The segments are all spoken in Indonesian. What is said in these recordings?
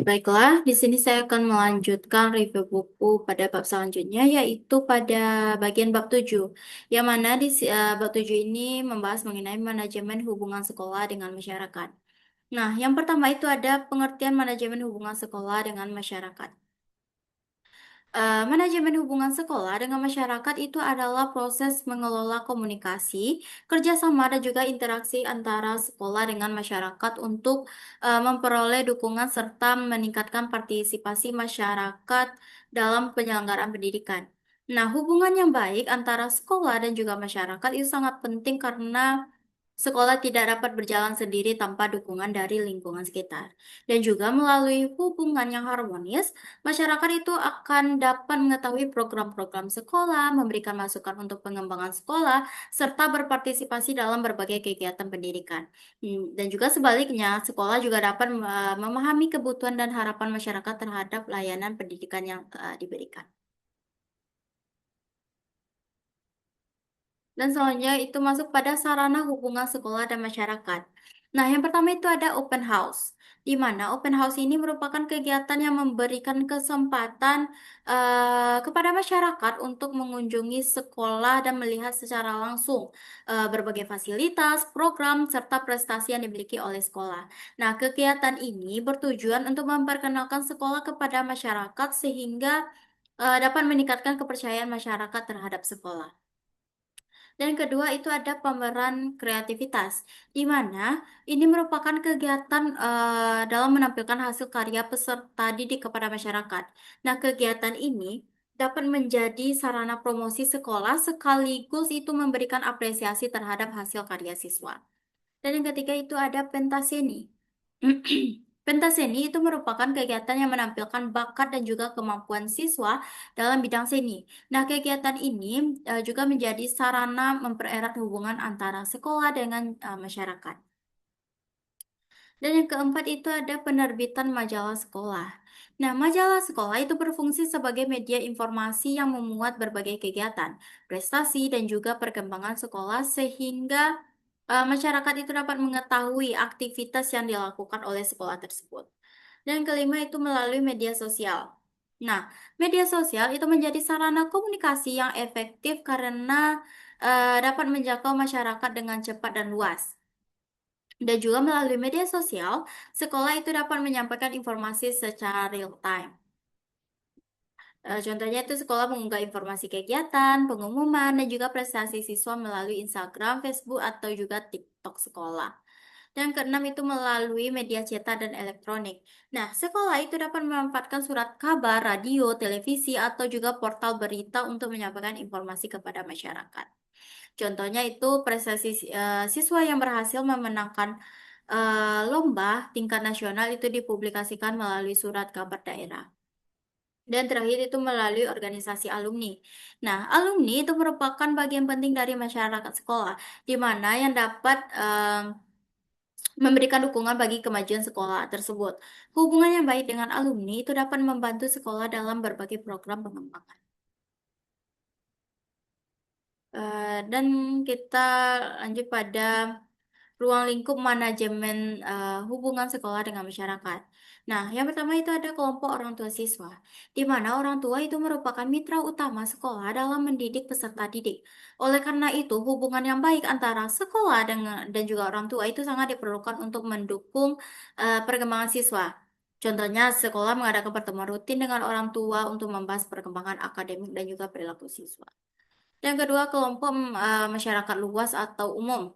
Baiklah, di sini saya akan melanjutkan review buku pada bab selanjutnya, yaitu pada bagian bab 7, yang mana bab 7 ini membahas mengenai manajemen hubungan sekolah dengan masyarakat. Nah, yang pertama itu ada pengertian manajemen hubungan sekolah dengan masyarakat. Manajemen hubungan sekolah dengan masyarakat itu adalah proses mengelola komunikasi, kerjasama, dan juga interaksi antara sekolah dengan masyarakat untuk memperoleh dukungan serta meningkatkan partisipasi masyarakat dalam penyelenggaraan pendidikan. Nah, hubungan yang baik antara sekolah dan juga masyarakat itu sangat penting karena sekolah tidak dapat berjalan sendiri tanpa dukungan dari lingkungan sekitar. Dan juga melalui hubungan yang harmonis, masyarakat itu akan dapat mengetahui program-program sekolah, memberikan masukan untuk pengembangan sekolah, serta berpartisipasi dalam berbagai kegiatan pendidikan. Dan juga sebaliknya, sekolah juga dapat memahami kebutuhan dan harapan masyarakat terhadap layanan pendidikan yang diberikan. Dan selanjutnya itu masuk pada sarana hubungan sekolah dan masyarakat. Nah, yang pertama itu ada open house, di mana open house ini merupakan kegiatan yang memberikan kesempatan kepada masyarakat untuk mengunjungi sekolah dan melihat secara langsung berbagai fasilitas, program, serta prestasi yang dimiliki oleh sekolah. Nah, kegiatan ini bertujuan untuk memperkenalkan sekolah kepada masyarakat sehingga dapat meningkatkan kepercayaan masyarakat terhadap sekolah. Dan kedua itu ada pameran kreativitas, di mana ini merupakan kegiatan dalam menampilkan hasil karya peserta didik kepada masyarakat. Nah, kegiatan ini dapat menjadi sarana promosi sekolah sekaligus itu memberikan apresiasi terhadap hasil karya siswa. Dan yang ketiga itu ada pentaseni. Pentaseni itu merupakan kegiatan yang menampilkan bakat dan juga kemampuan siswa dalam bidang seni. Nah, kegiatan ini juga menjadi sarana mempererat hubungan antara sekolah dengan masyarakat. Dan yang keempat itu ada penerbitan majalah sekolah. Nah, majalah sekolah itu berfungsi sebagai media informasi yang memuat berbagai kegiatan, prestasi, dan juga perkembangan sekolah sehingga masyarakat itu dapat mengetahui aktivitas yang dilakukan oleh sekolah tersebut. Dan yang kelima itu melalui media sosial. Nah, media sosial itu menjadi sarana komunikasi yang efektif karena dapat menjangkau masyarakat dengan cepat dan luas. Dan juga melalui media sosial, sekolah itu dapat menyampaikan informasi secara real time. Contohnya itu sekolah mengunggah informasi kegiatan, pengumuman, dan juga prestasi siswa melalui Instagram, Facebook, atau juga TikTok sekolah. Dan keenam itu melalui media cetak dan elektronik. Nah, sekolah itu dapat memanfaatkan surat kabar, radio, televisi, atau juga portal berita untuk menyampaikan informasi kepada masyarakat. Contohnya itu prestasi siswa yang berhasil memenangkan lomba tingkat nasional itu dipublikasikan melalui surat kabar daerah. Dan terakhir itu melalui organisasi alumni. Nah, alumni itu merupakan bagian penting dari masyarakat sekolah, di mana yang dapat memberikan dukungan bagi kemajuan sekolah tersebut. Hubungan yang baik dengan alumni itu dapat membantu sekolah dalam berbagai program pengembangan. Dan kita lanjut pada ruang lingkup manajemen hubungan sekolah dengan masyarakat. Nah, yang pertama itu ada kelompok orang tua siswa, di mana orang tua itu merupakan mitra utama sekolah dalam mendidik peserta didik. Oleh karena itu, hubungan yang baik antara sekolah dengan dan juga orang tua itu sangat diperlukan untuk mendukung perkembangan siswa. Contohnya, sekolah mengadakan pertemuan rutin dengan orang tua untuk membahas perkembangan akademik dan juga perilaku siswa. Yang kedua, kelompok masyarakat luas atau umum,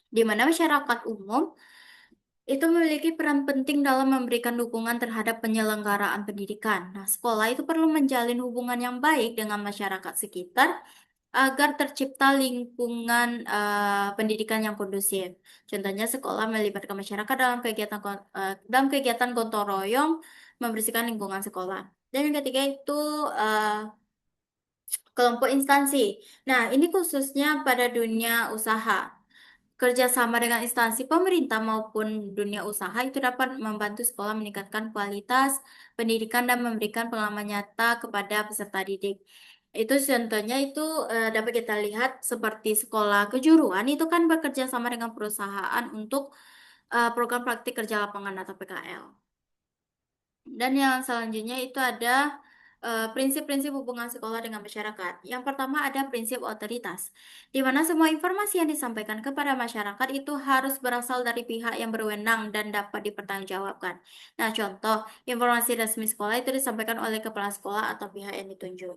di mana masyarakat umum itu memiliki peran penting dalam memberikan dukungan terhadap penyelenggaraan pendidikan. Nah, sekolah itu perlu menjalin hubungan yang baik dengan masyarakat sekitar agar tercipta lingkungan pendidikan yang kondusif. Contohnya, sekolah melibatkan masyarakat dalam kegiatan gotong royong membersihkan lingkungan sekolah. Dan yang ketiga itu kelompok instansi. Nah, ini khususnya pada dunia usaha. Kerjasama dengan instansi pemerintah maupun dunia usaha itu dapat membantu sekolah meningkatkan kualitas pendidikan dan memberikan pengalaman nyata kepada peserta didik. Itu contohnya itu dapat kita lihat seperti sekolah kejuruan itu kan bekerja sama dengan perusahaan untuk program praktik kerja lapangan atau PKL. Dan yang selanjutnya itu ada prinsip-prinsip hubungan sekolah dengan masyarakat. Yang pertama ada prinsip otoritas, di mana semua informasi yang disampaikan kepada masyarakat itu harus berasal dari pihak yang berwenang dan dapat dipertanggungjawabkan. Nah, contoh, informasi resmi sekolah itu disampaikan oleh kepala sekolah atau pihak yang ditunjuk.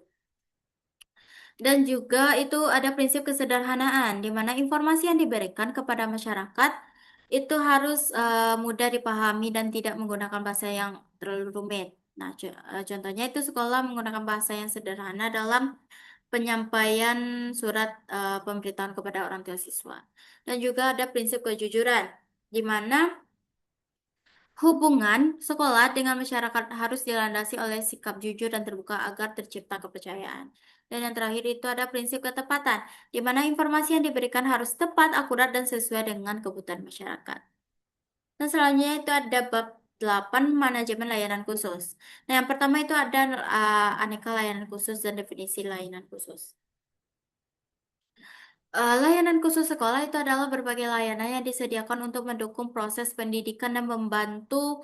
Dan juga itu ada prinsip kesederhanaan, di mana informasi yang diberikan kepada masyarakat itu harus mudah dipahami dan tidak menggunakan bahasa yang terlalu rumit. Nah, contohnya itu sekolah menggunakan bahasa yang sederhana dalam penyampaian surat pemberitahuan kepada orang tua siswa. Dan juga ada prinsip kejujuran, di mana hubungan sekolah dengan masyarakat harus dilandasi oleh sikap jujur dan terbuka agar tercipta kepercayaan. Dan yang terakhir itu ada prinsip ketepatan, di mana informasi yang diberikan harus tepat, akurat, dan sesuai dengan kebutuhan masyarakat. Dan selanjutnya itu ada bab 8 manajemen layanan khusus. Nah, yang pertama itu ada aneka layanan khusus dan definisi layanan khusus. Layanan khusus sekolah itu adalah berbagai layanan yang disediakan untuk mendukung proses pendidikan dan membantu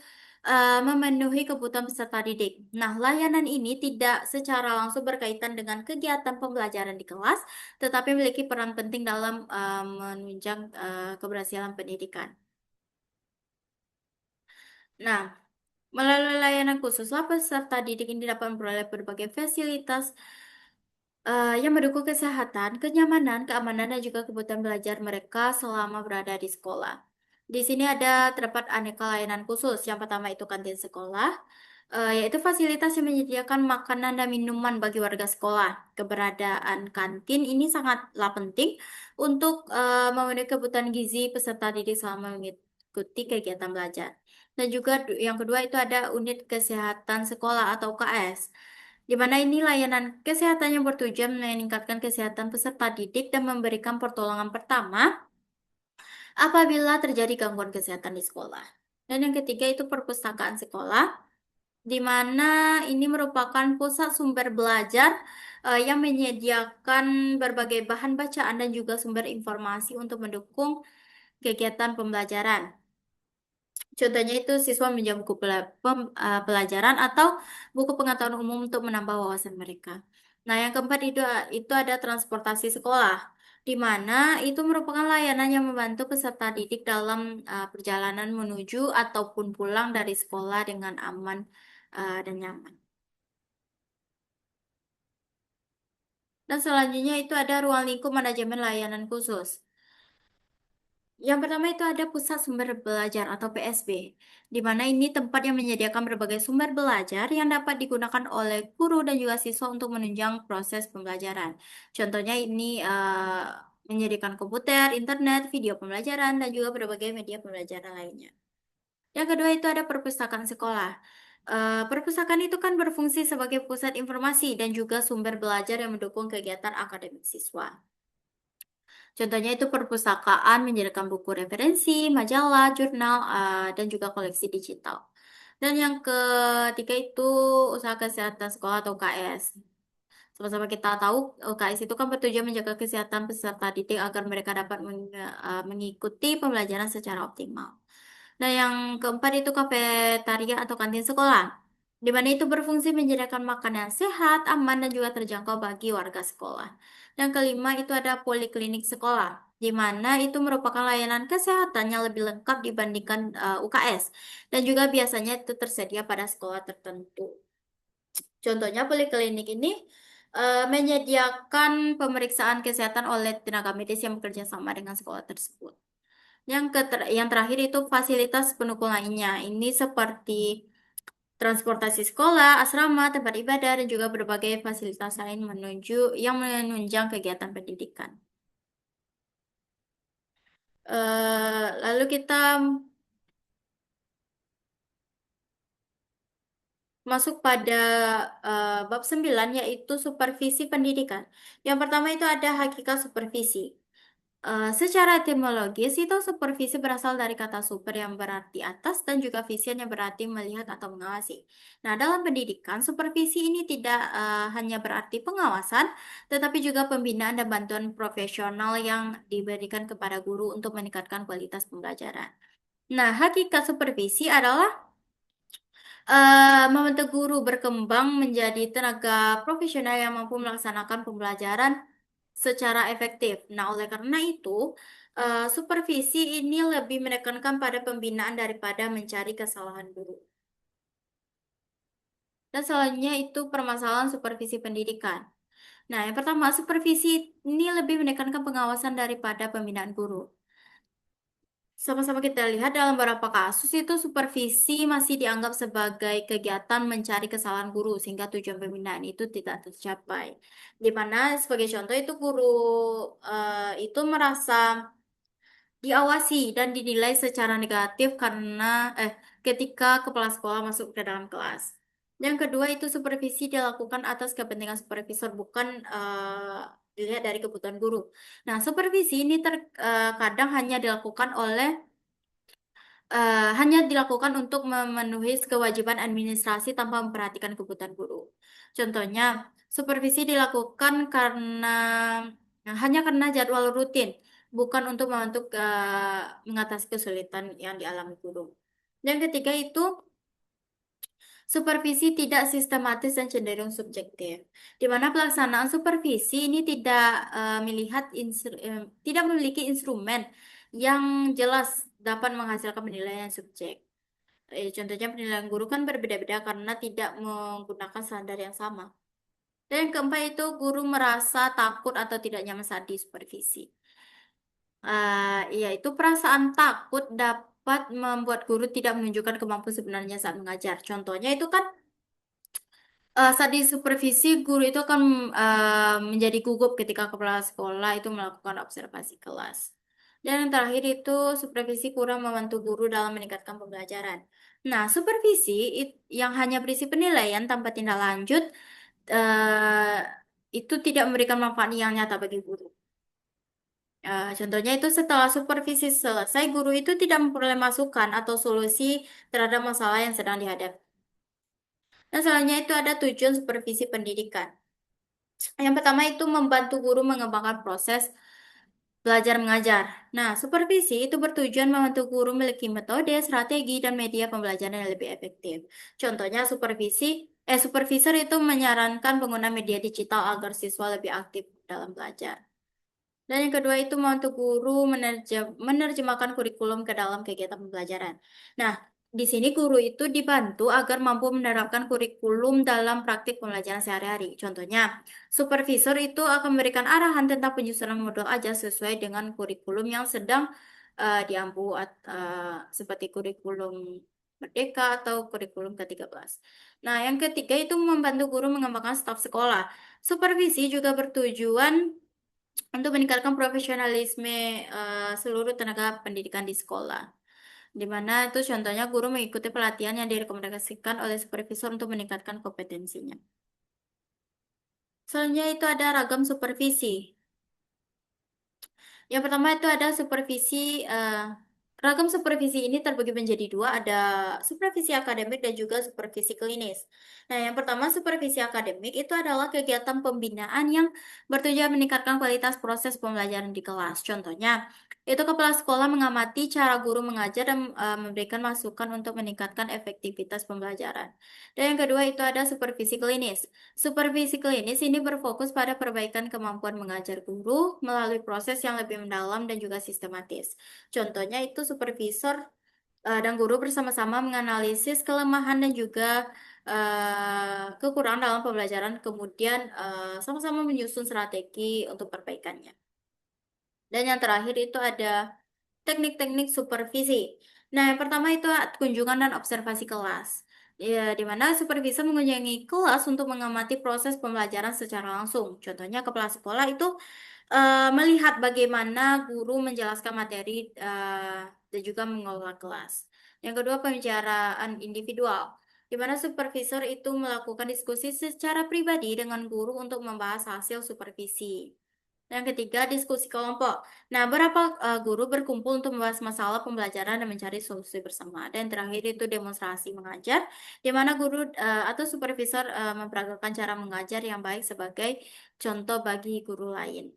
memenuhi kebutuhan peserta didik. Nah, layanan ini tidak secara langsung berkaitan dengan kegiatan pembelajaran di kelas, tetapi memiliki peran penting dalam menunjang keberhasilan pendidikan. Nah, melalui layanan khususlah peserta didik ini dapat memperoleh berbagai fasilitas yang mendukung kesehatan, kenyamanan, keamanan, dan juga kebutuhan belajar mereka selama berada di sekolah. Di sini ada terdapat aneka layanan khusus. Yang pertama itu kantin sekolah, yaitu fasilitas yang menyediakan makanan dan minuman bagi warga sekolah. Keberadaan kantin ini sangatlah penting untuk memenuhi kebutuhan gizi peserta didik selama mengikuti kegiatan belajar. Dan juga yang kedua itu ada unit kesehatan sekolah atau UKS, di mana ini layanan kesehatan yang bertujuan meningkatkan kesehatan peserta didik dan memberikan pertolongan pertama apabila terjadi gangguan kesehatan di sekolah. Dan yang ketiga itu perpustakaan sekolah, di mana ini merupakan pusat sumber belajar yang menyediakan berbagai bahan bacaan dan juga sumber informasi untuk mendukung kegiatan pembelajaran. Contohnya itu siswa meminjam buku pelajaran atau buku pengetahuan umum untuk menambah wawasan mereka. Nah, yang keempat itu ada transportasi sekolah, di mana itu merupakan layanan yang membantu peserta didik dalam perjalanan menuju ataupun pulang dari sekolah dengan aman dan nyaman. Dan selanjutnya itu ada ruang lingkup manajemen layanan khusus. Yang pertama itu ada Pusat Sumber Belajar atau PSB, di mana ini tempat yang menyediakan berbagai sumber belajar yang dapat digunakan oleh guru dan juga siswa untuk menunjang proses pembelajaran. Contohnya ini menyediakan komputer, internet, video pembelajaran, dan juga berbagai media pembelajaran lainnya. Yang kedua itu ada perpustakaan sekolah. Perpustakaan itu kan berfungsi sebagai pusat informasi dan juga sumber belajar yang mendukung kegiatan akademik siswa. Contohnya itu perpustakaan menyediakan buku referensi, majalah, jurnal, dan juga koleksi digital. Dan yang ketiga itu usaha kesehatan sekolah atau UKS. Sama-sama kita tahu UKS itu kan bertujuan menjaga kesehatan peserta didik agar mereka dapat mengikuti pembelajaran secara optimal. Nah, yang keempat itu kafetaria atau kantin sekolah, di mana itu berfungsi menyediakan makanan sehat, aman, dan juga terjangkau bagi warga sekolah. Dan kelima itu ada poliklinik sekolah, di mana itu merupakan layanan kesehatan yang lebih lengkap dibandingkan UKS, dan juga biasanya itu tersedia pada sekolah tertentu. Contohnya poliklinik ini menyediakan pemeriksaan kesehatan oleh tenaga medis yang bekerja sama dengan sekolah tersebut. Yang terakhir itu fasilitas pendukung lainnya. Ini seperti transportasi sekolah, asrama, tempat ibadah, dan juga berbagai fasilitas lain yang menunjang kegiatan pendidikan. Lalu kita masuk pada bab 9 yaitu supervisi pendidikan. Yang pertama itu ada hakikat supervisi. Secara etimologis itu supervisi berasal dari kata super yang berarti atas dan juga vision yang berarti melihat atau mengawasi. Nah, dalam pendidikan, supervisi ini tidak hanya berarti pengawasan, tetapi juga pembinaan dan bantuan profesional yang diberikan kepada guru untuk meningkatkan kualitas pembelajaran. Nah, hakikat supervisi adalah Membentuk guru berkembang menjadi tenaga profesional yang mampu melaksanakan pembelajaran secara efektif. Nah, oleh karena itu, supervisi ini lebih menekankan pada pembinaan daripada mencari kesalahan guru. Dan selanjutnya itu permasalahan supervisi pendidikan. Nah, yang pertama, supervisi ini lebih menekankan pengawasan daripada pembinaan guru. Sama-sama kita lihat dalam beberapa kasus itu supervisi masih dianggap sebagai kegiatan mencari kesalahan guru sehingga tujuan pembinaan itu tidak tercapai. Di mana sebagai contoh itu guru itu merasa diawasi dan dinilai secara negatif karena ketika kepala sekolah masuk ke dalam kelas. Yang kedua itu supervisi dilakukan atas kepentingan supervisor bukan dilihat dari kebutuhan guru. Nah, supervisi ini terkadang hanya dilakukan hanya dilakukan untuk memenuhi kewajiban administrasi tanpa memperhatikan kebutuhan guru. Contohnya, supervisi dilakukan hanya karena jadwal rutin, bukan untuk mengatasi kesulitan yang dialami guru. Yang ketiga itu supervisi tidak sistematis dan cenderung subjektif, di mana pelaksanaan supervisi ini tidak memiliki instrumen yang jelas dapat menghasilkan penilaian subjek. Contohnya penilaian guru kan berbeda-beda karena tidak menggunakan standar yang sama. Dan yang keempat itu guru merasa takut atau tidak nyaman saat disupervisi. Yaitu perasaan takut dapat membuat guru tidak menunjukkan kemampuan sebenarnya saat mengajar. Contohnya itu kan saat disupervisi guru itu akan menjadi gugup ketika kepala sekolah itu melakukan observasi kelas. Dan yang terakhir itu supervisi kurang membantu guru dalam meningkatkan pembelajaran. Nah, supervisi yang hanya berisi penilaian tanpa tindak lanjut eh, itu tidak memberikan manfaat yang nyata bagi guru. Contohnya itu setelah supervisi selesai, guru itu tidak memperoleh masukan atau solusi terhadap masalah yang sedang dihadapi. Dan selanjutnya itu ada tujuan supervisi pendidikan. Yang pertama itu membantu guru mengembangkan proses belajar mengajar. Nah, supervisi itu bertujuan membantu guru memiliki metode, strategi, dan media pembelajaran yang lebih efektif. Contohnya supervisor itu menyarankan penggunaan media digital agar siswa lebih aktif dalam belajar. Dan yang kedua itu membantu guru menerjemahkan kurikulum ke dalam kegiatan pembelajaran. Nah, di sini guru itu dibantu agar mampu menerapkan kurikulum dalam praktik pembelajaran sehari-hari. Contohnya, supervisor itu akan memberikan arahan tentang penyusunan modul ajar sesuai dengan kurikulum yang sedang seperti kurikulum Merdeka atau kurikulum ke-13. Nah, yang ketiga itu membantu guru mengembangkan staf sekolah. Supervisi juga bertujuan untuk meningkatkan profesionalisme seluruh tenaga pendidikan di sekolah. Di mana itu contohnya guru mengikuti pelatihan yang direkomendasikan oleh supervisor untuk meningkatkan kompetensinya. Selanjutnya itu ada ragam supervisi. Yang pertama itu ada ragam supervisi ini terbagi menjadi dua, ada supervisi akademik dan juga supervisi klinis. Nah, yang pertama supervisi akademik itu adalah kegiatan pembinaan yang bertujuan meningkatkan kualitas proses pembelajaran di kelas. Contohnya, itu kepala sekolah mengamati cara guru mengajar dan memberikan masukan untuk meningkatkan efektivitas pembelajaran. Dan yang kedua itu ada supervisi klinis. Supervisi klinis ini berfokus pada perbaikan kemampuan mengajar guru melalui proses yang lebih mendalam dan juga sistematis. Contohnya itu supervisor dan guru bersama-sama menganalisis kelemahan dan juga kekurangan dalam pembelajaran, kemudian sama-sama menyusun strategi untuk perbaikannya. Dan yang terakhir itu ada teknik-teknik supervisi. Nah, yang pertama itu kunjungan dan observasi kelas. Ya, di mana supervisor mengunjungi kelas untuk mengamati proses pembelajaran secara langsung. Contohnya, kepala sekolah itu melihat bagaimana guru menjelaskan materi dan juga mengelola kelas. Yang kedua, pembicaraan individual, di mana supervisor itu melakukan diskusi secara pribadi dengan guru untuk membahas hasil supervisi. Yang ketiga, diskusi kelompok. Nah, beberapa guru berkumpul untuk membahas masalah pembelajaran dan mencari solusi bersama. Dan terakhir itu demonstrasi mengajar, di mana guru atau supervisor memperagakan cara mengajar yang baik sebagai contoh bagi guru lain.